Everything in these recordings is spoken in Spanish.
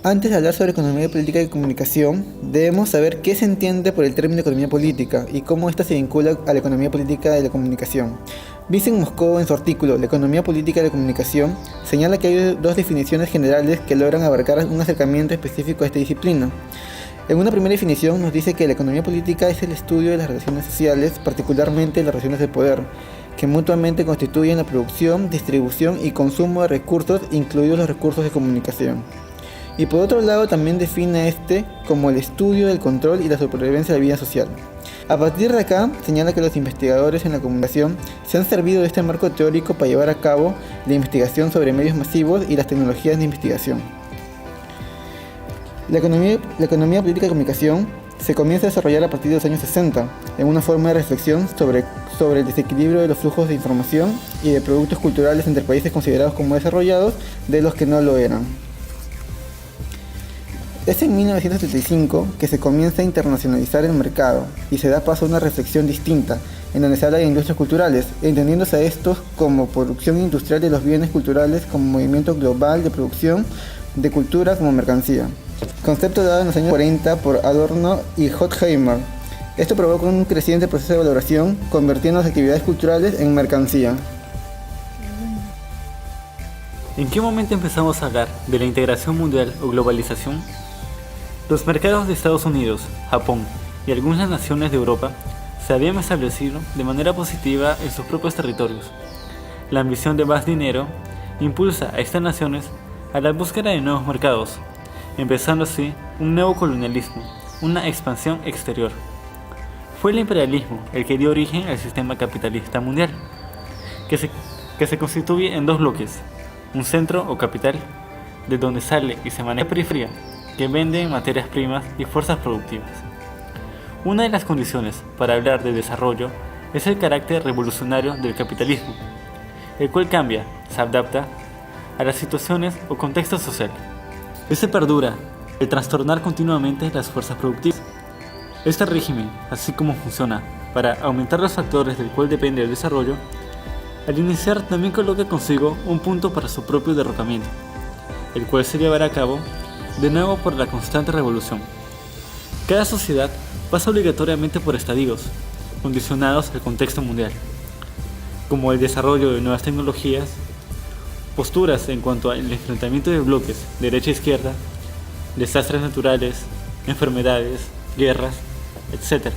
Antes de hablar sobre economía política y comunicación, debemos saber qué se entiende por el término economía política y cómo ésta se vincula a la economía política de la comunicación. Vincent Moscou, en su artículo La economía política de la comunicación, señala que hay dos definiciones generales que logran abarcar un acercamiento específico a esta disciplina. En una primera definición nos dice que la economía política es el estudio de las relaciones sociales, particularmente las relaciones de poder, que mutuamente constituyen la producción, distribución y consumo de recursos, incluidos los recursos de comunicación. Y por otro lado también define este como el estudio del control y la supervivencia de la vida social. A partir de acá, señala que los investigadores en la comunicación se han servido de este marco teórico para llevar a cabo la investigación sobre medios masivos y las tecnologías de investigación. La economía política de comunicación se comienza a desarrollar a partir de los años 60, en una forma de reflexión sobre el desequilibrio de los flujos de información y de productos culturales entre países considerados como desarrollados de los que no lo eran. Es en 1975 que se comienza a internacionalizar el mercado y se da paso a una reflexión distinta, en donde se habla de industrias culturales, entendiéndose a estos como producción industrial de los bienes culturales como movimiento global de producción de cultura como mercancía. Concepto dado en los años 40 por Adorno y Horkheimer. Esto provocó un creciente proceso de valoración, convirtiendo las actividades culturales en mercancía. ¿En qué momento empezamos a hablar de la integración mundial o globalización? Los mercados de Estados Unidos, Japón y algunas naciones de Europa se habían establecido de manera positiva en sus propios territorios. La ambición de más dinero impulsa a estas naciones a la búsqueda de nuevos mercados, empezando así un nuevo colonialismo, una expansión exterior. Fue el imperialismo el que dio origen al sistema capitalista mundial, que se constituye en dos bloques, un centro o capital, de donde sale y se maneja periferia, que vende materias primas y fuerzas productivas. Una de las condiciones para hablar de desarrollo es el carácter revolucionario del capitalismo, el cual cambia, se adapta a las situaciones o contexto social. Este perdura el trastornar continuamente las fuerzas productivas. Este régimen, así como funciona para aumentar los factores del cual depende el desarrollo, al iniciar también coloca consigo un punto para su propio derrocamiento, el cual se llevará a cabo de nuevo por la constante revolución. Cada sociedad pasa obligatoriamente por estadios, condicionados al contexto mundial, como el desarrollo de nuevas tecnologías, posturas en cuanto al enfrentamiento de bloques derecha-izquierda, desastres naturales, enfermedades, guerras, etc.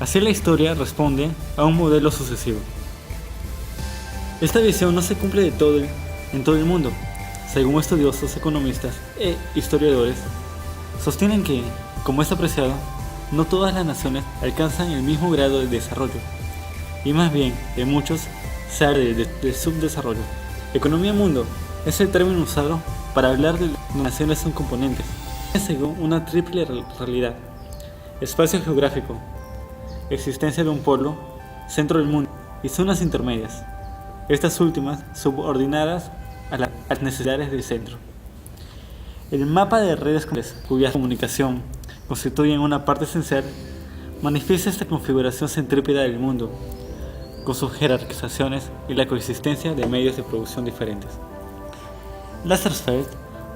Así la historia responde a un modelo sucesivo. Esta visión no se cumple en todo el mundo. Según estudiosos, economistas e historiadores, sostienen que, como es apreciado, no todas las naciones alcanzan el mismo grado de desarrollo, y más bien, en muchos, se habla de subdesarrollo. Economía mundo es el término usado para hablar de las naciones son componentes, según una triple realidad: espacio geográfico, existencia de un pueblo, centro del mundo y zonas intermedias, estas últimas subordinadas a las necesidades del centro. El mapa de redes cuya comunicación constituyen una parte esencial manifiesta esta configuración centrípeta del mundo, con sus jerarquizaciones y la coexistencia de medios de producción diferentes. Lazarsfeld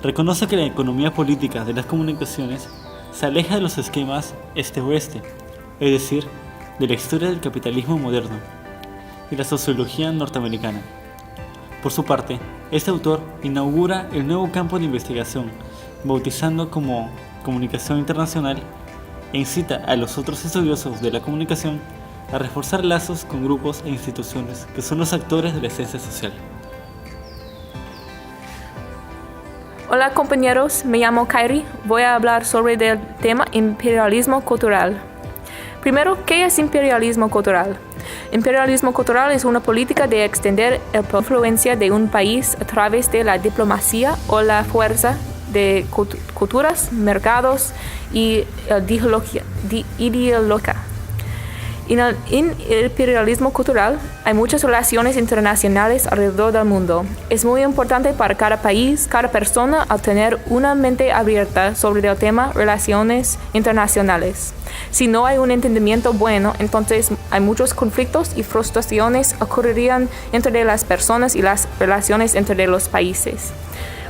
reconoce que la economía política de las comunicaciones se aleja de los esquemas este-oeste, es decir, de la historia del capitalismo moderno y la sociología norteamericana. Por su parte, este autor inaugura el nuevo campo de investigación, bautizando como comunicación internacional, e incita a los otros estudiosos de la comunicación a reforzar lazos con grupos e instituciones que son los actores de la esencia social. Hola compañeros, me llamo Kairi. Voy a hablar sobre el tema imperialismo cultural. Primero, ¿qué es imperialismo cultural? Imperialismo cultural es una política de extender la influencia de un país a través de la diplomacia o la fuerza de culturas, mercados y ideología. En el imperialismo cultural hay muchas relaciones internacionales alrededor del mundo. Es muy importante para cada país, cada persona, al tener una mente abierta sobre el tema relaciones internacionales. Si no hay un entendimiento bueno, entonces hay muchos conflictos y frustraciones ocurrirían entre las personas y las relaciones entre los países.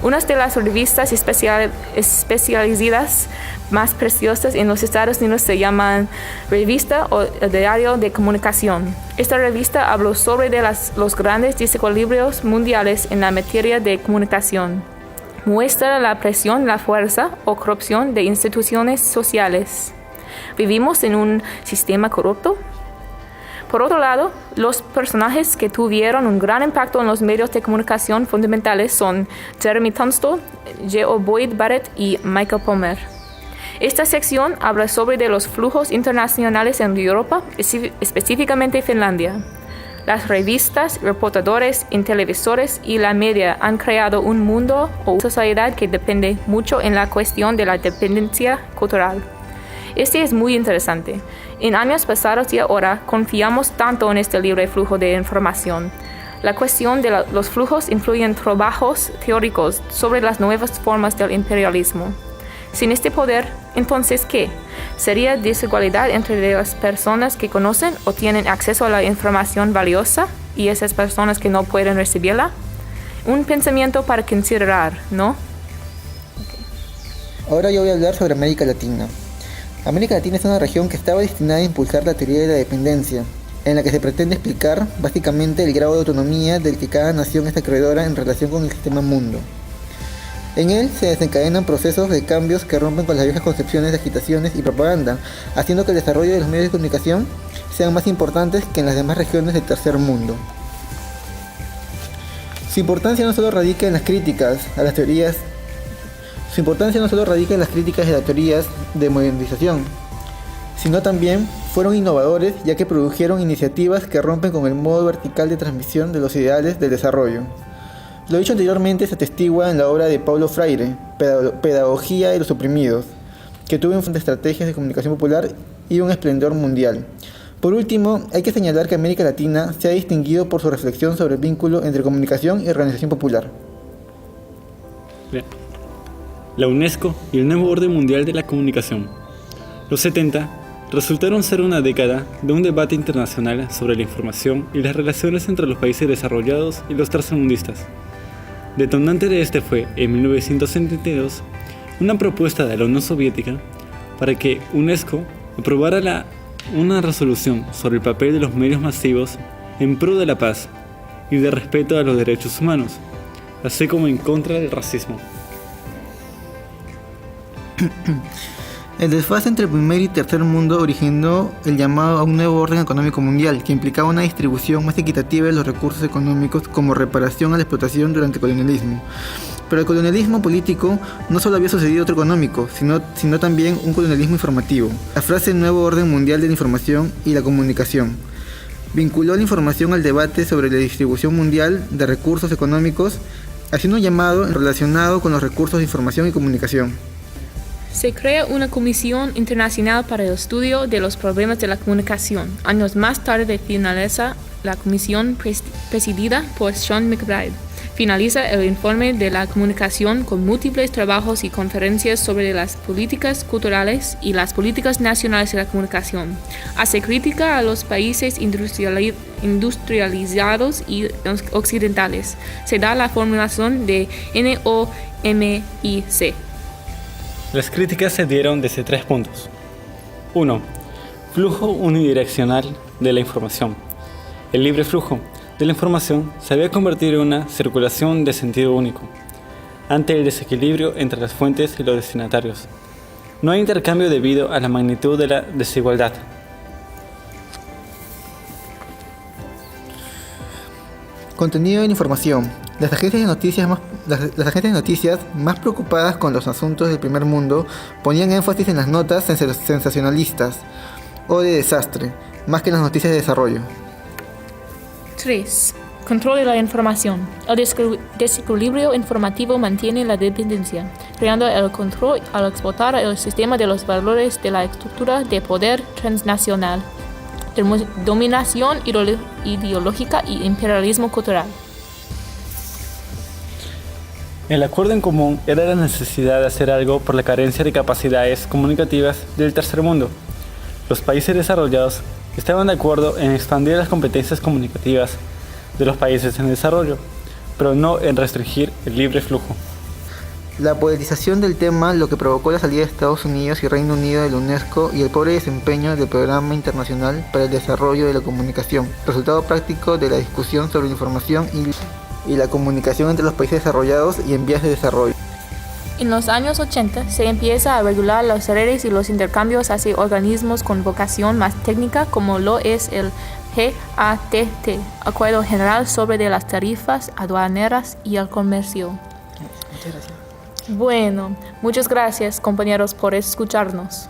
Una de las revistas especializadas más preciosas en los Estados Unidos se llama Revista o el Diario de Comunicación. Esta revista habló sobre los grandes desequilibrios mundiales en la materia de comunicación. Muestra la presión, la fuerza o corrupción de instituciones sociales. ¿Vivimos en un sistema corrupto? Por otro lado, los personajes que tuvieron un gran impacto en los medios de comunicación fundamentales son Jeremy Tunstall, J.O. Boyd Barrett y Michael Palmer. Esta sección habla sobre los flujos internacionales en Europa, específicamente Finlandia. Las revistas, reportadores, televisores y la media han creado un mundo o sociedad que depende mucho en la cuestión de la dependencia cultural. Este es muy interesante. En años pasados y ahora confiamos tanto en este libre flujo de información. La cuestión de los flujos influye en trabajos teóricos sobre las nuevas formas del imperialismo. Sin este poder, entonces, ¿qué? ¿Sería desigualdad entre las personas que conocen o tienen acceso a la información valiosa y esas personas que no pueden recibirla? Un pensamiento para considerar, ¿no? Ahora yo voy a hablar sobre América Latina. América Latina es una región que estaba destinada a impulsar la teoría de la dependencia, en la que se pretende explicar básicamente el grado de autonomía del que cada nación es acreedora en relación con el sistema mundo. En él se desencadenan procesos de cambios que rompen con las viejas concepciones de agitaciones y propaganda, haciendo que el desarrollo de los medios de comunicación sean más importantes que en las demás regiones del tercer mundo. Su importancia no solo radica en las críticas de las teorías de modernización, sino también fueron innovadores, ya que produjeron iniciativas que rompen con el modo vertical de transmisión de los ideales del desarrollo. Lo dicho anteriormente se atestigua en la obra de Paulo Freire, Pedagogía de los oprimidos, que tuvo un fondo de estrategias de comunicación popular y un esplendor mundial. Por último, hay que señalar que América Latina se ha distinguido por su reflexión sobre el vínculo entre comunicación y organización popular. Bien. La UNESCO y el nuevo orden mundial de la comunicación. Los 70 resultaron ser una década de un debate internacional sobre la información y las relaciones entre los países desarrollados y los tercermundistas. Detonante de este fue, en 1972, una propuesta de la Unión Soviética para que UNESCO aprobara una resolución sobre el papel de los medios masivos en pro de la paz y de respeto a los derechos humanos, así como en contra del racismo. El desfase entre el primer y tercer mundo originó el llamado a un nuevo orden económico mundial, que implicaba una distribución más equitativa de los recursos económicos como reparación a la explotación durante el colonialismo. Pero el colonialismo político no solo había sucedido otro económico, sino también un colonialismo informativo. La frase Nuevo Orden Mundial de la Información y la Comunicación vinculó la información al debate sobre la distribución mundial de recursos económicos, haciendo un llamado relacionado con los recursos de información y comunicación. Se crea una comisión internacional para el estudio de los problemas de la comunicación. Años más tarde finaliza la comisión presidida por Sean McBride. Finaliza el informe de la comunicación con múltiples trabajos y conferencias sobre las políticas culturales y las políticas nacionales de la comunicación. Hace crítica a los países industrializados y occidentales. Se da la formulación de NOMIC. Las críticas se dieron desde 3 puntos. 1. Flujo unidireccional de la información. El libre flujo de la información se había convertido en una circulación de sentido único, ante el desequilibrio entre las fuentes y los destinatarios. No hay intercambio debido a la magnitud de la desigualdad. Contenido de la información. Las agencias de noticias más preocupadas con los asuntos del primer mundo ponían énfasis en las notas sensacionalistas o de desastre, más que en las noticias de desarrollo. 3. Control de la información. El desequilibrio informativo mantiene la dependencia, creando el control al explotar el sistema de los valores de la estructura de poder transnacional, dominación ideológica y imperialismo cultural. El acuerdo en común era la necesidad de hacer algo por la carencia de capacidades comunicativas del tercer mundo. Los países desarrollados estaban de acuerdo en expandir las competencias comunicativas de los países en desarrollo, pero no en restringir el libre flujo. La politización del tema, lo que provocó la salida de Estados Unidos y Reino Unido de la UNESCO y el pobre desempeño del Programa Internacional para el Desarrollo de la Comunicación, resultado práctico de la discusión sobre la información y la comunicación entre los países desarrollados y en vías de desarrollo. En los años 80 se empieza a regular las redes y los intercambios hacia organismos con vocación más técnica como lo es el GATT, Acuerdo General sobre de las Tarifas Aduaneras y el Comercio. Muchas gracias. Bueno, muchas gracias compañeros por escucharnos.